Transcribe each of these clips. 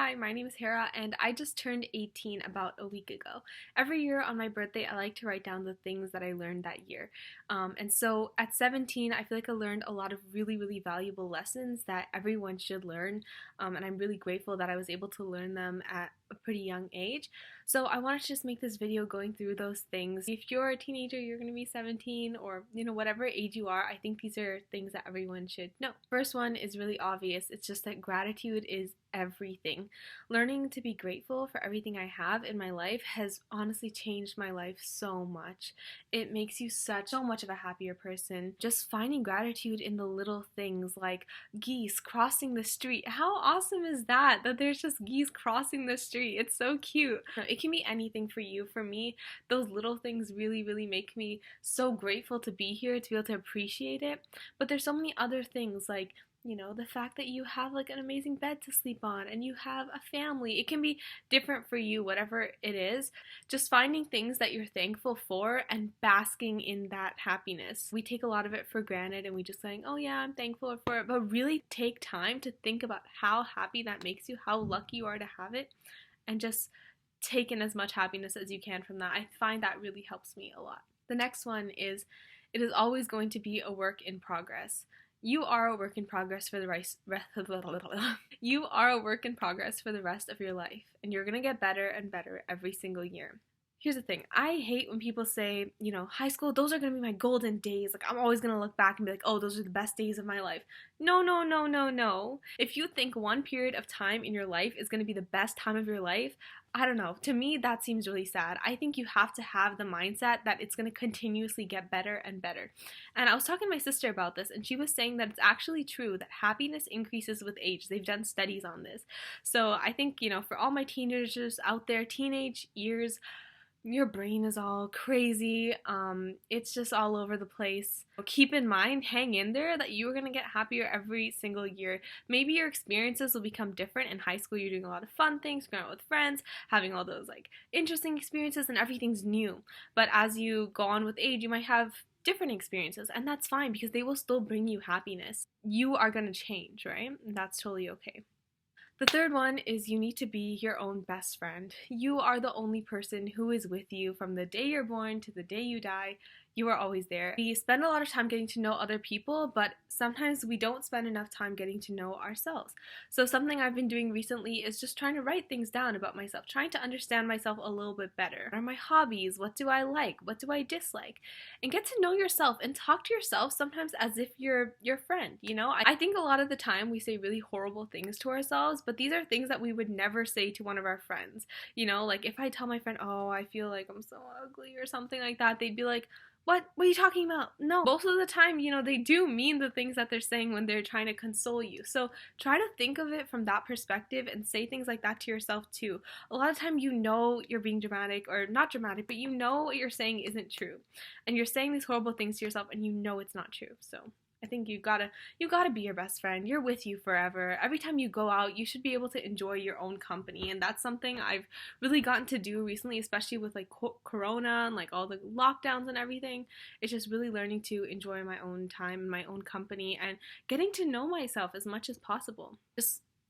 Hi, my name is Hera, and I just turned 18 about a week ago. Every year on my birthday, I like to write down the things that I learned that year. And so at 17, I feel like I learned a lot of really valuable lessons that everyone should learn. And I'm really grateful that I was able to learn them at a pretty young age. So I wanted to just make this video going through those things. If you're a teenager, you're going to be 17 or, whatever age you are, I think these are things that everyone should know. First one is really obvious. It's just that gratitude is everything. Learning to be grateful for everything I have in my life has honestly changed my life so much. It makes you so much of a happier person. Just finding gratitude in the little things like geese crossing the street. How awesome is that? That there's just geese crossing the street. It's so cute. It can be anything for you. For me, those little things really make me so grateful to be here, to be able to appreciate it. But there's so many other things like the fact that you have like an amazing bed to sleep on and you have a family. It can be different for you, whatever it is. Just finding things that you're thankful for and basking in that happiness. We take a lot of it for granted and we just saying, oh yeah, I'm thankful for it. But really take time to think about how happy that makes you, how lucky you are to have it, and just take in as much happiness as you can from that. I find that really helps me a lot. The next one is, it is always going to be a work in progress. You are a work in progress for the you are a work in progress for the rest of your life, and you're gonna get better and better every single year. Here's the thing, I hate when people say, high school, those are gonna be my golden days. Like, I'm always gonna look back and be like, oh, those are the best days of my life. No. If you think one period of time in your life is gonna be the best time of your life, I don't know. To me, that seems really sad. I think you have to have the mindset that it's going to continuously get better and better. And I was talking to my sister about this, and she was saying that it's actually true that happiness increases with age. They've done studies on this. So I think, for all my teenagers out there, teenage years, your brain is all crazy. It's just all over the place. Keep in mind, hang in there, that you're gonna get happier every single year. Maybe your experiences will become different. In high school, you're doing a lot of fun things, going out with friends, having all those like interesting experiences, and everything's new. But as you go on with age, you might have different experiences, and that's fine because they will still bring you happiness. You are gonna change, right? And that's totally okay. The third one is you need to be your own best friend. You are the only person who is with you from the day you're born to the day you die. You are always there. We spend a lot of time getting to know other people, but sometimes we don't spend enough time getting to know ourselves. So something I've been doing recently is just trying to write things down about myself, trying to understand myself a little bit better. What are my hobbies? What do I like? What do I dislike? And get to know yourself and talk to yourself sometimes as if you're your friend, I think a lot of the time we say really horrible things to ourselves, but these are things that we would never say to one of our friends. Like if I tell my friend, oh, I feel like I'm so ugly or something like that, they'd be like, what are you talking about? No. Most of the time, they do mean the things that they're saying when they're trying to console you. So try to think of it from that perspective and say things like that to yourself too. A lot of time you're being dramatic, or not dramatic, but what you're saying isn't true. And you're saying these horrible things to yourself and it's not true. So I think you gotta be your best friend. You're with you forever. Every time you go out, you should be able to enjoy your own company, and that's something I've really gotten to do recently, especially with like Corona and like all the lockdowns and everything. It's just really learning to enjoy my own time and my own company and getting to know myself as much as possible.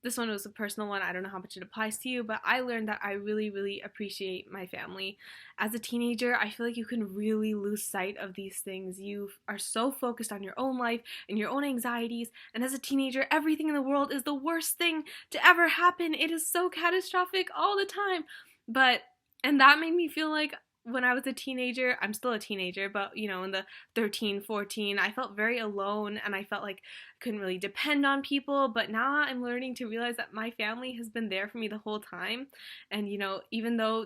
This one was a personal one. I don't know how much it applies to you, but I learned that I really appreciate my family. As a teenager, I feel like you can really lose sight of these things. You are so focused on your own life and your own anxieties, and as a teenager, everything in the world is the worst thing to ever happen. It is so catastrophic all the time. And that made me feel like when I was a teenager, I'm still a teenager, but in the 13, 14, I felt very alone, and I felt like I couldn't really depend on people. But now I'm learning to realize that my family has been there for me the whole time. And even though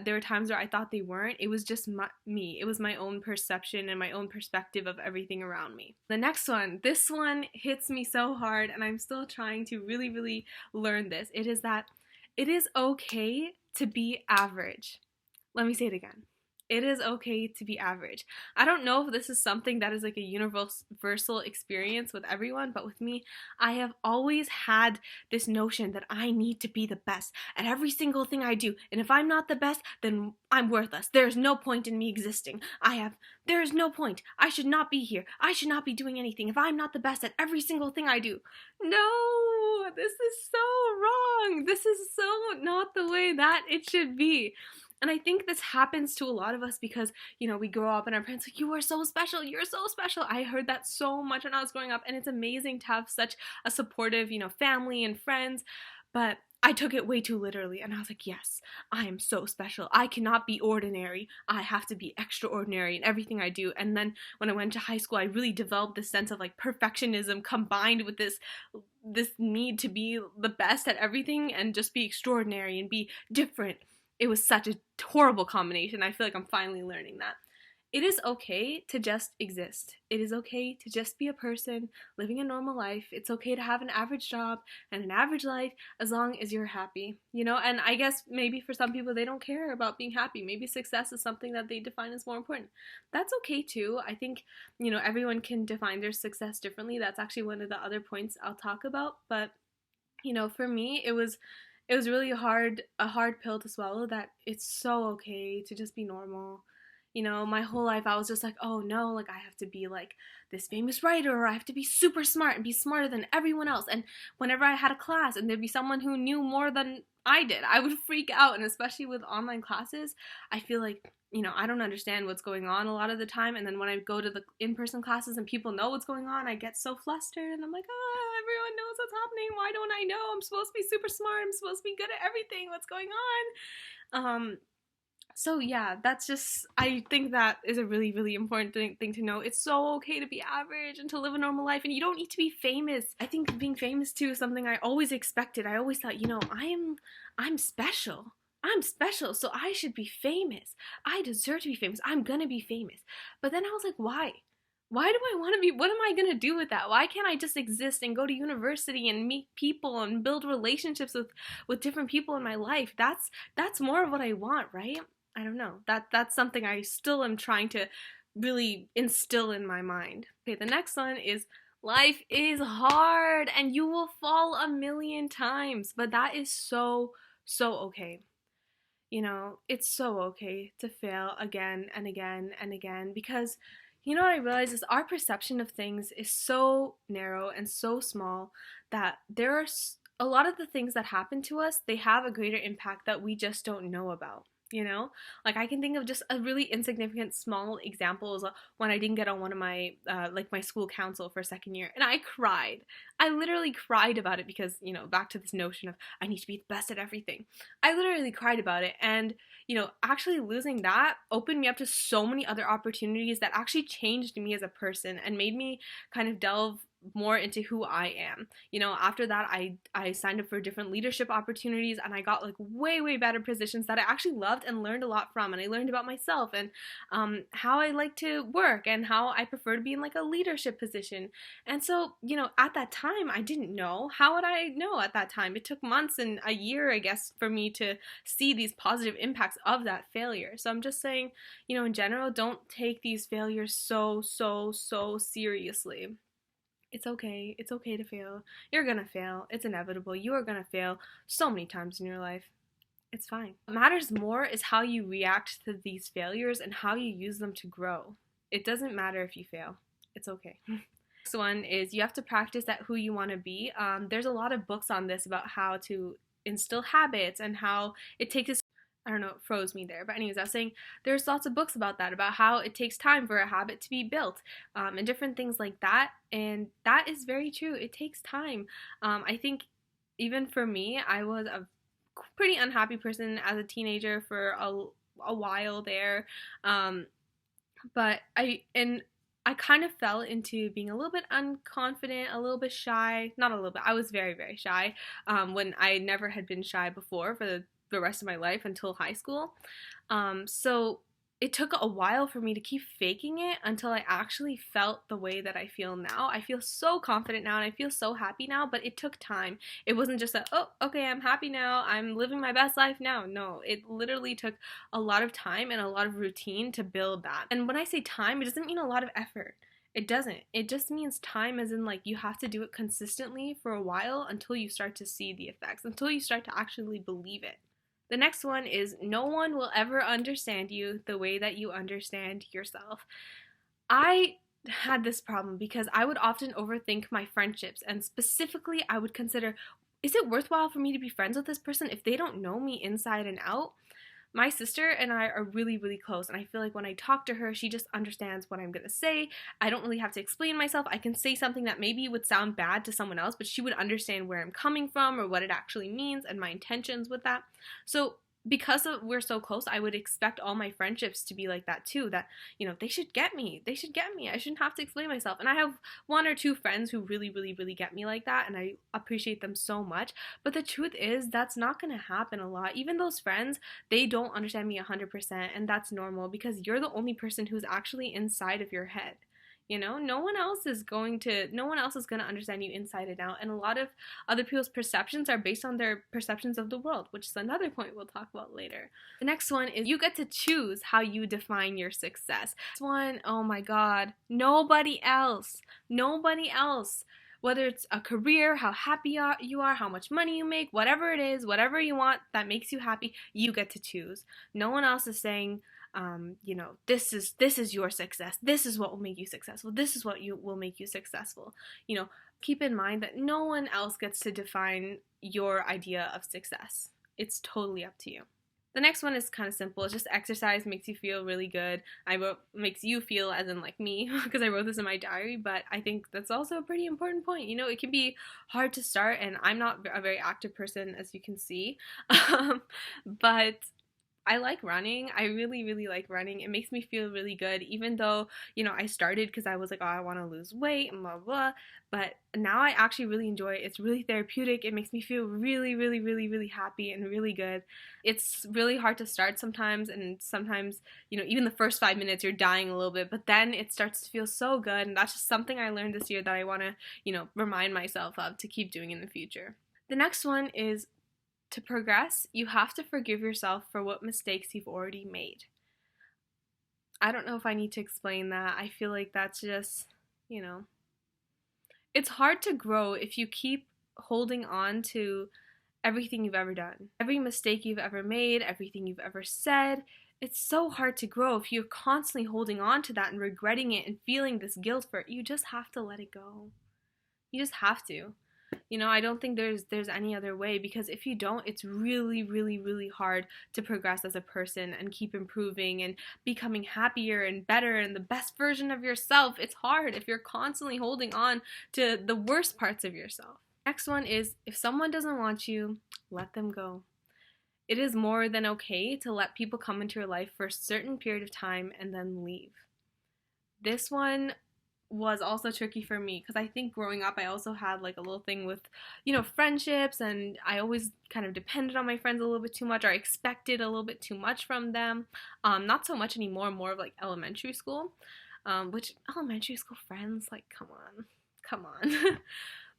there were times where I thought they weren't, it was just me. It was my own perception and my own perspective of everything around me. The next one, this one hits me so hard, and I'm still trying to really learn this. It is that it is okay to be average. Let me say it again. It is okay to be average. I don't know if this is something that is like a universal experience with everyone, but with me, I have always had this notion that I need to be the best at every single thing I do. And if I'm not the best, then I'm worthless. There's no point in me existing. There is no point. I should not be here. I should not be doing anything if I'm not the best at every single thing I do. No, this is so wrong. This is so not the way that it should be. And I think this happens to a lot of us because, we grow up and our parents are like, you are so special, you're so special. I heard that so much when I was growing up, and it's amazing to have such a supportive, family and friends. But I took it way too literally, and I was like, yes, I am so special. I cannot be ordinary. I have to be extraordinary in everything I do. And then when I went to high school, I really developed this sense of like perfectionism combined with this need to be the best at everything and just be extraordinary and be different. It was such a horrible combination. I feel like I'm finally learning that. It is okay to just exist. It is okay to just be a person living a normal life. It's okay to have an average job and an average life as long as you're happy, And I guess maybe for some people, they don't care about being happy. Maybe success is something that they define as more important. That's okay too. I think, everyone can define their success differently. That's actually one of the other points I'll talk about. But, for me, it was really a hard pill to swallow that it's so okay to just be normal. My whole life I was just like, oh no, like I have to be like this famous writer, or I have to be super smart and be smarter than everyone else. And whenever I had a class and there'd be someone who knew more than I did, I would freak out. And especially with online classes, I feel like, I don't understand what's going on a lot of the time. And then when I go to the in-person classes and people know what's going on, I get so flustered and I'm like, oh, everyone knows what's happening. Why don't I know? I'm supposed to be super smart. I'm supposed to be good at everything. What's going on? So yeah, I think that is a really, really important thing to know. It's so okay to be average and to live a normal life, and you don't need to be famous. I think being famous too is something I always expected. I always thought, I'm special. I'm special, so I should be famous. I deserve to be famous. I'm gonna be famous. But then I was like, why? Why do I want to be? What am I going to do with that? Why can't I just exist and go to university and meet people and build relationships with different people in my life? That's more of what I want, right? I don't know. That's something I still am trying to really instill in my mind. Okay, the next one is life is hard and you will fall a million times, but that is so okay. It's so okay to fail again and again and again because what I realize is our perception of things is so narrow and so small that there are a lot of the things that happen to us, they have a greater impact that we just don't know about. Like I can think of just a really insignificant small examples when I didn't get on one of my my school council for second year, and I cried. I literally cried about it because back to this notion of I need to be the best at everything. I literally cried about it, and actually losing that opened me up to so many other opportunities that actually changed me as a person and made me kind of delve more into who I am. After that, I signed up for different leadership opportunities, and I got like way better positions that I actually loved and learned a lot from. And I learned about myself and how I like to work and how I prefer to be in like a leadership position. And so, at that time, I didn't know. How would I know at that time? It took months and a year, I guess, for me to see these positive impacts of that failure. So I'm just saying, in general, don't take these failures so seriously. It's okay. It's okay to fail. You're gonna fail. It's inevitable. You are gonna fail so many times in your life. It's fine. What matters more is how you react to these failures and how you use them to grow. It doesn't matter if you fail. It's okay. Next one is you have to practice at who you want to be. There's a lot of books on this about how to instill habits and how it takes I don't know, it froze me there. But anyways, I was saying there's lots of books about that, about how it takes time for a habit to be built and different things like that. And that is very true. It takes time. I think even for me, I was a pretty unhappy person as a teenager for a while there. But I kind of fell into being a little bit unconfident, a little bit shy. Not a little bit. I was very shy when I never had been shy before for the rest of my life until high school. So it took a while for me to keep faking it until I actually felt the way that I feel now. I feel so confident now and I feel so happy now, but it took time. It wasn't just a, oh, okay, I'm happy now, I'm living my best life now. No, it literally took a lot of time and a lot of routine to build that. And when I say time, it doesn't mean a lot of effort. It doesn't. It just means time, as in, like, you have to do it consistently for a while until you start to see the effects, until you start to actually believe it. The next one is no one will ever understand you the way that you understand yourself. I had this problem because I would often overthink my friendships, and specifically, I would consider, is it worthwhile for me to be friends with this person if they don't know me inside and out? My sister and I are really, really close, and I feel like when I talk to her, she just understands what I'm gonna say. I don't really have to explain myself. I can say something that maybe would sound bad to someone else, but she would understand where I'm coming from or what it actually means and my intentions with that. So because we're so close, I would expect all my friendships to be like that too. That, they should get me. They should get me. I shouldn't have to explain myself. And I have one or two friends who really, really, really get me like that, and I appreciate them so much. But the truth is, that's not gonna happen a lot. Even those friends, they don't understand me 100%, and that's normal because you're the only person who's actually inside of your head. No one else is going to understand you inside and out, and a lot of other people's perceptions are based on their perceptions of the world, which is another point we'll talk about later. The next one is you get to choose how you define your success. This one, oh my god, nobody else, whether it's a career, how happy you are, how much money you make, whatever it is, whatever you want that makes you happy, you get to choose. No one else is saying, this is your success. This is what will make you successful. This is what will make you successful. Keep in mind that no one else gets to define your idea of success. It's totally up to you. The next one is kind of simple. It's just exercise makes you feel really good. Makes you feel, as in like me, because I wrote this in my diary, but I think that's also a pretty important point. It can be hard to start, and I'm not a very active person, as you can see, but I like running. I really, really like running. It makes me feel really good, even though, I started because I was like, oh, I want to lose weight and blah, blah. But now I actually really enjoy it. It's really therapeutic. It makes me feel really, really, really, really happy and really good. It's really hard to start sometimes, and sometimes, even the first 5 minutes you're dying a little bit, but then it starts to feel so good. And that's just something I learned this year that I want to, remind myself of to keep doing in the future. The next one is, to progress, you have to forgive yourself for what mistakes you've already made. I don't know if I need to explain that. I feel like that's just, it's hard to grow if you keep holding on to everything you've ever done, every mistake you've ever made, everything you've ever said. It's so hard to grow if you're constantly holding on to that and regretting it and feeling this guilt for it. You just have to let it go. You just have to. I don't think there's any other way, because if you don't, it's really, really, really hard to progress as a person and keep improving and becoming happier and better and the best version of yourself. It's hard if you're constantly holding on to the worst parts of yourself. Next one is, if someone doesn't want you, let them go. It is more than okay to let people come into your life for a certain period of time and then leave. This one was also tricky for me because I think growing up I also had like a little thing with friendships, and I always kind of depended on my friends a little bit too much, or I expected a little bit too much from them. Not so much anymore, more of like elementary school, which elementary school friends, like, come on.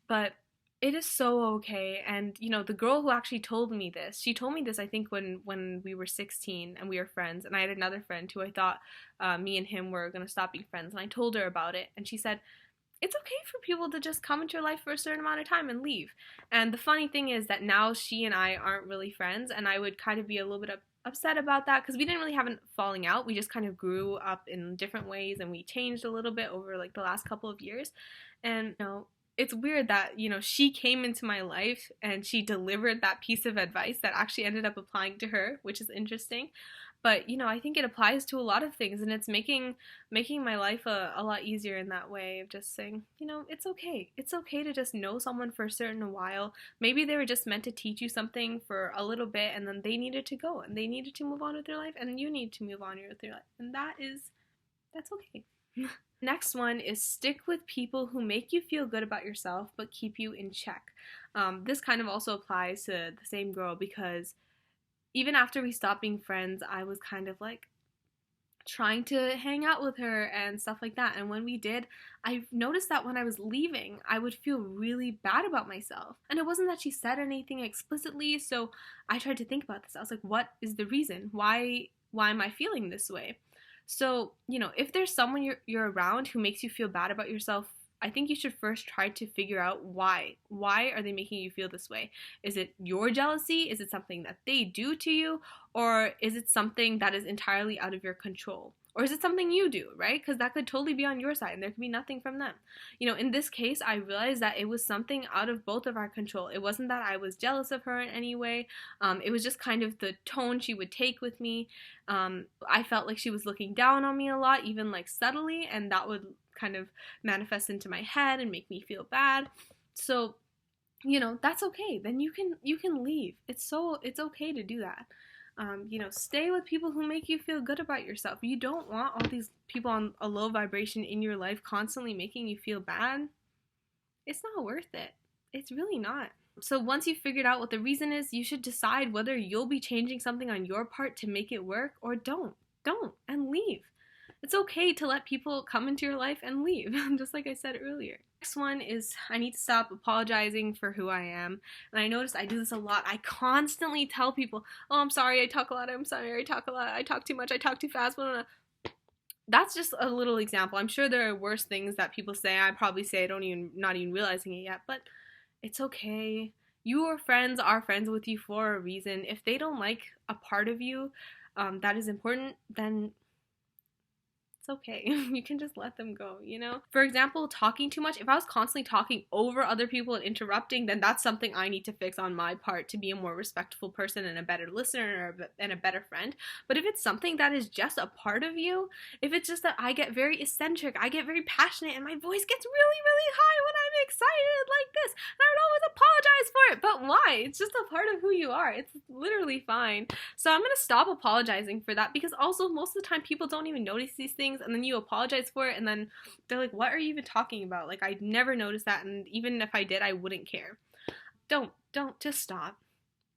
But it is so okay. And the girl who actually told me this, she told me this I think when we were 16 and we were friends, and I had another friend who I thought me and him were gonna stop being friends, and I told her about it, and she said, it's okay for people to just come into your life for a certain amount of time and leave. And the funny thing is that now she and I aren't really friends, and I would kind of be a little bit upset about that, because we didn't really have a falling out. We just kind of grew up in different ways, and we changed a little bit over like the last couple of years. And it's weird that, she came into my life and she delivered that piece of advice that actually ended up applying to her, which is interesting. But, I think it applies to a lot of things, and it's making my life a lot easier in that way of just saying, it's okay. It's okay to just know someone for a certain while. Maybe they were just meant to teach you something for a little bit, and then they needed to go, and they needed to move on with their life, and you need to move on with your life. And that's okay. Next one is, stick with people who make you feel good about yourself but keep you in check. This kind of also applies to the same girl, because even after we stopped being friends, I was kind of like, trying to hang out with her and stuff like that. And when we did, I noticed that when I was leaving, I would feel really bad about myself. And it wasn't that she said anything explicitly, so I tried to think about this. I was like, what is the reason? Why am I feeling this way? So, if there's someone you're around who makes you feel bad about yourself, I think you should first try to figure out why. Why are they making you feel this way? Is it your jealousy? Is it something that they do to you? Or is it something that is entirely out of your control? Or is it something you do, right? Because that could totally be on your side and there could be nothing from them. In this case, I realized that it was something out of both of our control. It wasn't that I was jealous of her in any way. It was just kind of the tone she would take with me. I felt like she was looking down on me a lot, even like subtly, and that would kind of manifest into my head and make me feel bad. So, that's okay. Then you can leave. It's okay to do that. Stay with people who make you feel good about yourself. You don't want all these people on a low vibration in your life constantly making you feel bad. It's not worth it. It's really not. So once you've figured out what the reason is, you should decide whether you'll be changing something on your part to make it work or don't, and leave. It's okay to let people come into your life and leave, just like I said earlier. Next one is I need to stop apologizing for who I am. And I notice I do this a lot. I constantly tell people, oh, I'm sorry, I talk a lot, I'm sorry, I talk a lot, I talk too much, I talk too fast, blah, blah, blah. That's just a little example. I'm sure there are worse things that people say. I probably say not even realizing it yet, but it's okay. Your friends are friends with you for a reason. If they don't like a part of you that is important, then it's okay. You can just let them go, For example, talking too much. If I was constantly talking over other people and interrupting, then that's something I need to fix on my part to be a more respectful person and a better listener and a better friend. But if it's something that is just a part of you, if it's just that I get very eccentric, I get very passionate, and my voice gets really, really high when I'm excited like this, and I would always apologize for it. But why? It's just a part of who you are. It's literally fine. So I'm going to stop apologizing for that, because also most of the time people don't even notice these things, and then you apologize for it, and then they're like, what are you even talking about? Like, I never noticed that, and even if I did, I wouldn't care. Don't, just stop.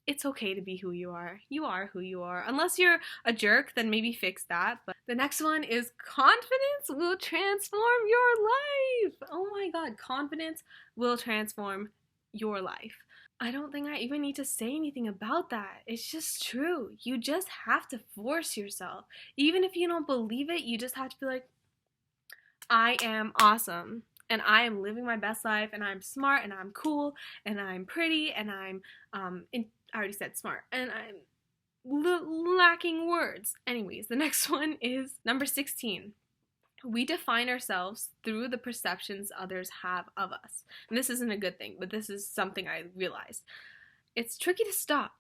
It's okay to be who you are. You are who you are. Unless you're a jerk, then maybe fix that. But the next one is confidence will transform your life. Oh my god, confidence will transform your life. I don't think I even need to say anything about that. It's just true. You just have to force yourself. Even if you don't believe it, you just have to be like, I am awesome. And I am living my best life, and I'm smart, and I'm cool, and I'm pretty, and I'm, I already said smart, and I'm lacking words. Anyways, the next one is number 16. We define ourselves through the perceptions others have of us. And this isn't a good thing, but this is something I realized. It's tricky to stop,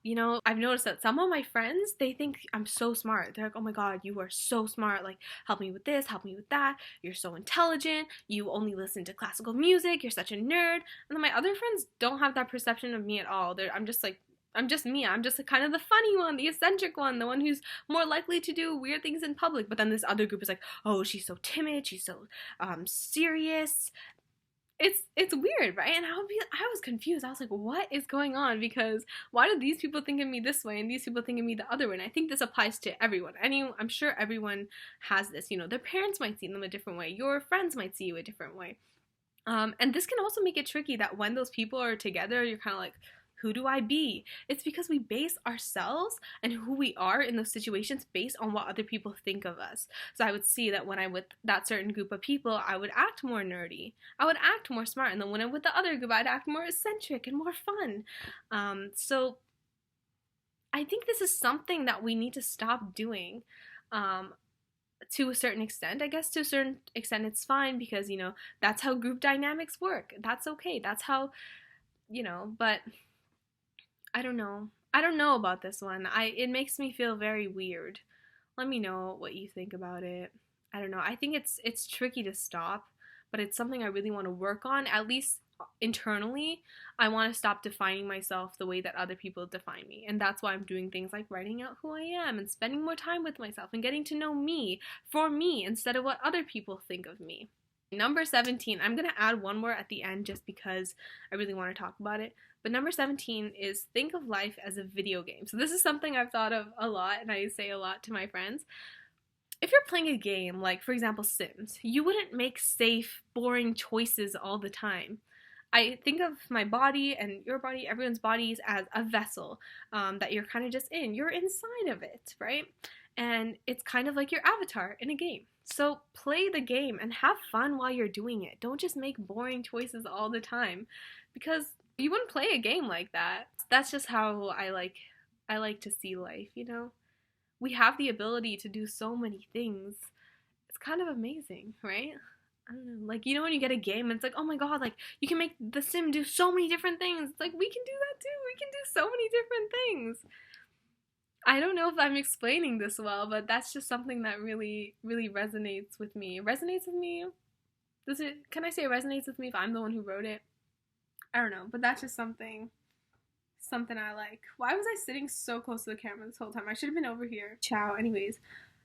I've noticed that some of my friends, they think I'm so smart. They're like, oh my god, you are so smart. Like, help me with this, help me with that. You're so intelligent. You only listen to classical music. You're such a nerd. And then my other friends don't have that perception of me at all. I'm just me. I'm just kind of the funny one, the eccentric one, the one who's more likely to do weird things in public. But then this other group is like, oh, she's so timid, she's so serious. It's weird, right? And I was confused. I was like, what is going on? Because why do these people think of me this way and these people think of me the other way? And I think this applies to everyone. I'm sure everyone has this. Their parents might see them a different way. Your friends might see you a different way. And this can also make it tricky that when those people are together, you're kind of like, who do I be? It's because we base ourselves and who we are in those situations based on what other people think of us. So I would see that when I'm with that certain group of people, I would act more nerdy. I would act more smart. And then when I'm with the other group, I'd act more eccentric and more fun. So I think this is something that we need to stop doing. To a certain extent. I guess to a certain extent it's fine because, that's how group dynamics work. That's okay. That's how, but I don't know. I don't know about this one. It makes me feel very weird. Let me know what you think about it. I don't know. I think it's tricky to stop, but it's something I really want to work on, at least internally. I want to stop defining myself the way that other people define me. And that's why I'm doing things like writing out who I am and spending more time with myself and getting to know me for me instead of what other people think of me. Number 17, I'm going to add one more at the end just because I really want to talk about it. But number 17 is think of life as a video game. So this is something I've thought of a lot and I say a lot to my friends. if you're playing a game, like for example Sims, you wouldn't make safe, boring choices all the time. I think of my body and your body, everyone's bodies, as a vessel that you're kind of just in. You're inside of it, right? And it's kind of like your avatar in a game. So play the game and have fun while you're doing it. Don't just make boring choices all the time, because you wouldn't play a game like that. That's just how I like to see life, you know? We have the ability to do so many things. It's kind of amazing, right? I don't know. Like, you know, when you get a game and it's like, oh my god, like, you can make the sim do so many different things. It's like, we can do that too. We can do so many different things. I don't know if I'm explaining this well, but that's just something that really, really resonates with me. Resonates with me? Does it, can I say it resonates with me if I'm the one who wrote it? I don't know, but that's just something I like. Why was I sitting so close to the camera this whole time? I should have been over here. Ciao. Anyways,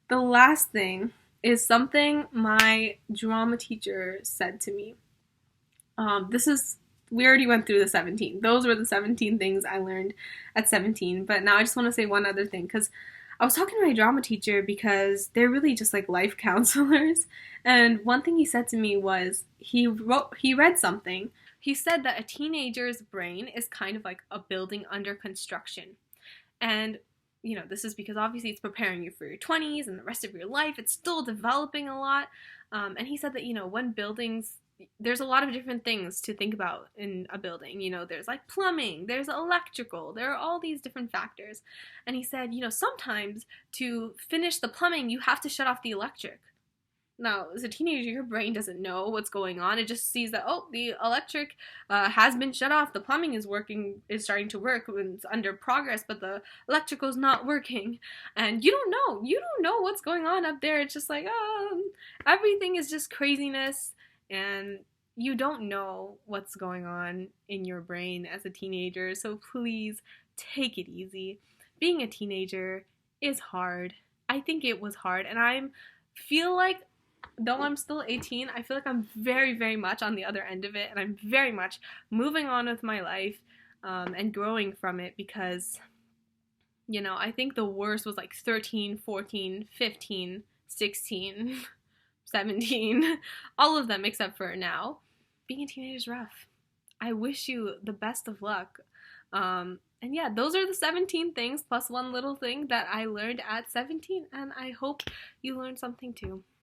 the last thing is something my drama teacher said to me. This is, we already went through the 17. Those were the 17 things I learned at 17. But now I just want to say one other thing, because I was talking to my drama teacher because they're really just like life counselors. And one thing he said to me was he read something. He said that a teenager's brain is kind of like a building under construction. And you know, this is because obviously it's preparing you for your 20s and the rest of your life. It's still developing a lot. And he said that, you know, when buildings, there's a lot of different things to think about in a building. You know, there's like plumbing, there's electrical, there are all these different factors. And he said, you know, sometimes to finish the plumbing, you have to shut off the electric. Now, as a teenager, your brain doesn't know what's going on. It just sees that, oh, the electric has been shut off. The plumbing is starting to work, and it's under progress, but the electrical's not working. And you don't know. You don't know what's going on up there. It's just like, everything is just craziness, and you don't know what's going on in your brain as a teenager. So please take it easy. Being a teenager is hard. I think it was hard, and I feel like, though I'm still 18, I feel like I'm very, very much on the other end of it, and I'm very much moving on with my life and growing from it, because, you know, I think the worst was like 13, 14, 15, 16, 17, all of them except for now. Being a teenager is rough. I wish you the best of luck. And yeah, those are the 17 things plus one little thing that I learned at 17, and I hope you learned something too.